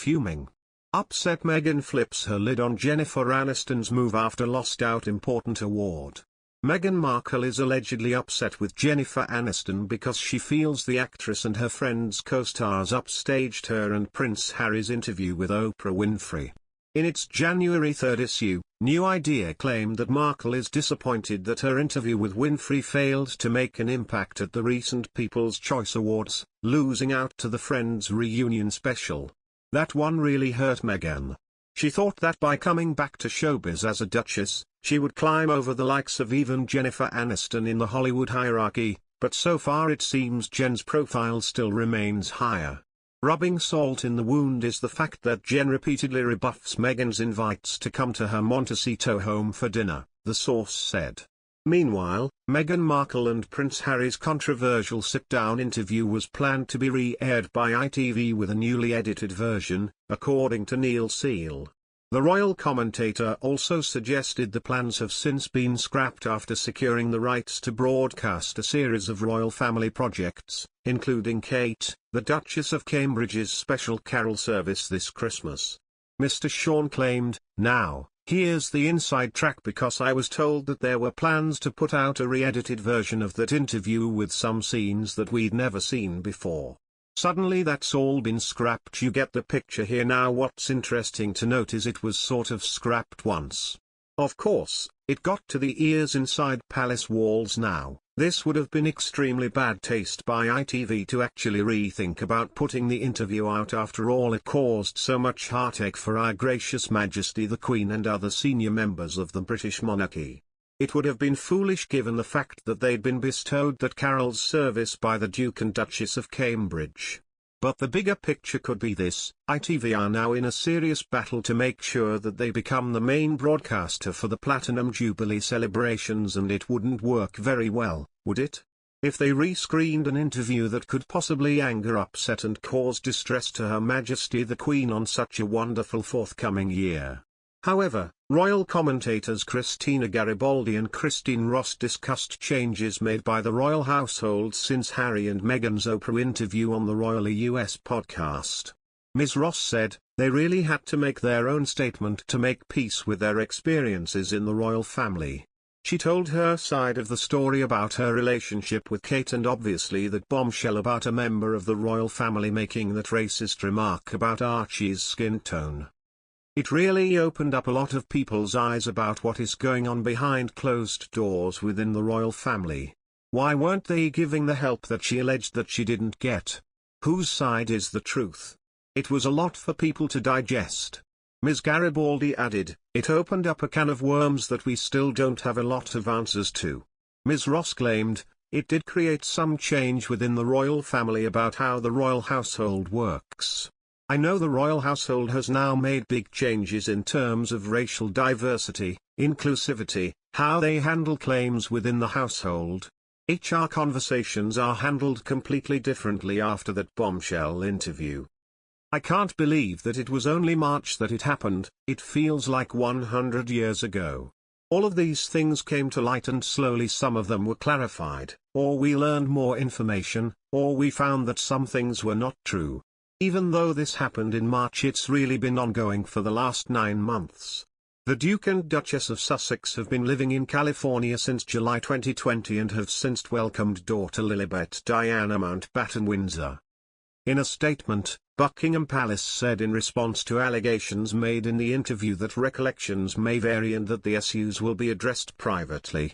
fuming. Upset Meghan flips her lid on Jennifer Aniston's move after lost out important award. Meghan Markle is allegedly upset with Jennifer Aniston because she feels the actress and her friends co-stars upstaged her and Prince Harry's interview with Oprah Winfrey. In its January 3 issue, New Idea claimed that Markle is disappointed that her interview with Winfrey failed to make an impact at the recent People's Choice Awards, losing out to the Friends reunion special. That one really hurt Meghan. She thought that by coming back to showbiz as a duchess, she would climb over the likes of even Jennifer Aniston in the Hollywood hierarchy, but so far it seems Jen's profile still remains higher. Rubbing salt in the wound is the fact that Jen repeatedly rebuffs Meghan's invites to come to her Montecito home for dinner, the source said. Meanwhile, Meghan Markle and Prince Harry's controversial sit-down interview was planned to be re-aired by ITV with a newly edited version, according to Neil Seal. The royal commentator also suggested the plans have since been scrapped after securing the rights to broadcast a series of royal family projects, including Kate, the Duchess of Cambridge's special carol service this Christmas. Mr. Sean claimed, "Now, here's the inside track because I was told that there were plans to put out a re-edited version of that interview with some scenes that we'd never seen before. Suddenly that's all been scrapped. You get the picture here. Now what's interesting to note is it was sort of scrapped once. Of course, it got to the ears inside palace walls now. This would have been extremely bad taste by ITV to actually rethink about putting the interview out. After all, it caused so much heartache for our gracious Majesty the Queen and other senior members of the British monarchy. It would have been foolish given the fact that they'd been bestowed that carol's service by the Duke and Duchess of Cambridge. But the bigger picture could be this: ITV are now in a serious battle to make sure that they become the main broadcaster for the Platinum Jubilee celebrations, and it wouldn't work very well, would it? If they rescreened an interview that could possibly anger, upset and cause distress to Her Majesty the Queen on such a wonderful forthcoming year. However, royal commentators Christina Garibaldi and Christine Ross discussed changes made by the royal household since Harry and Meghan's Oprah interview on the Royally US podcast. Ms. Ross said, "They really had to make their own statement to make peace with their experiences in the royal family." She told her side of the story about her relationship with Kate and obviously that bombshell about a member of the royal family making that racist remark about Archie's skin tone. It really opened up a lot of people's eyes about what is going on behind closed doors within the royal family. Why weren't they giving the help that she alleged that she didn't get? Whose side is the truth? It was a lot for people to digest. Ms. Garibaldi added, "It opened up a can of worms that we still don't have a lot of answers to." Ms. Ross claimed, "It did create some change within the royal family about how the royal household works. I know the royal household has now made big changes in terms of racial diversity, inclusivity, how they handle claims within the household. HR conversations are handled completely differently after that bombshell interview. I can't believe that it was only March that it happened. It feels like 100 years ago. All of these things came to light and slowly some of them were clarified, or we learned more information, or we found that some things were not true. Even though this happened in March, it's really been ongoing for the last 9 months. The Duke and Duchess of Sussex have been living in California since July 2020 and have since welcomed daughter Lilibet Diana Mountbatten Windsor." In a statement, Buckingham Palace said in response to allegations made in the interview that recollections may vary and that the issues will be addressed privately.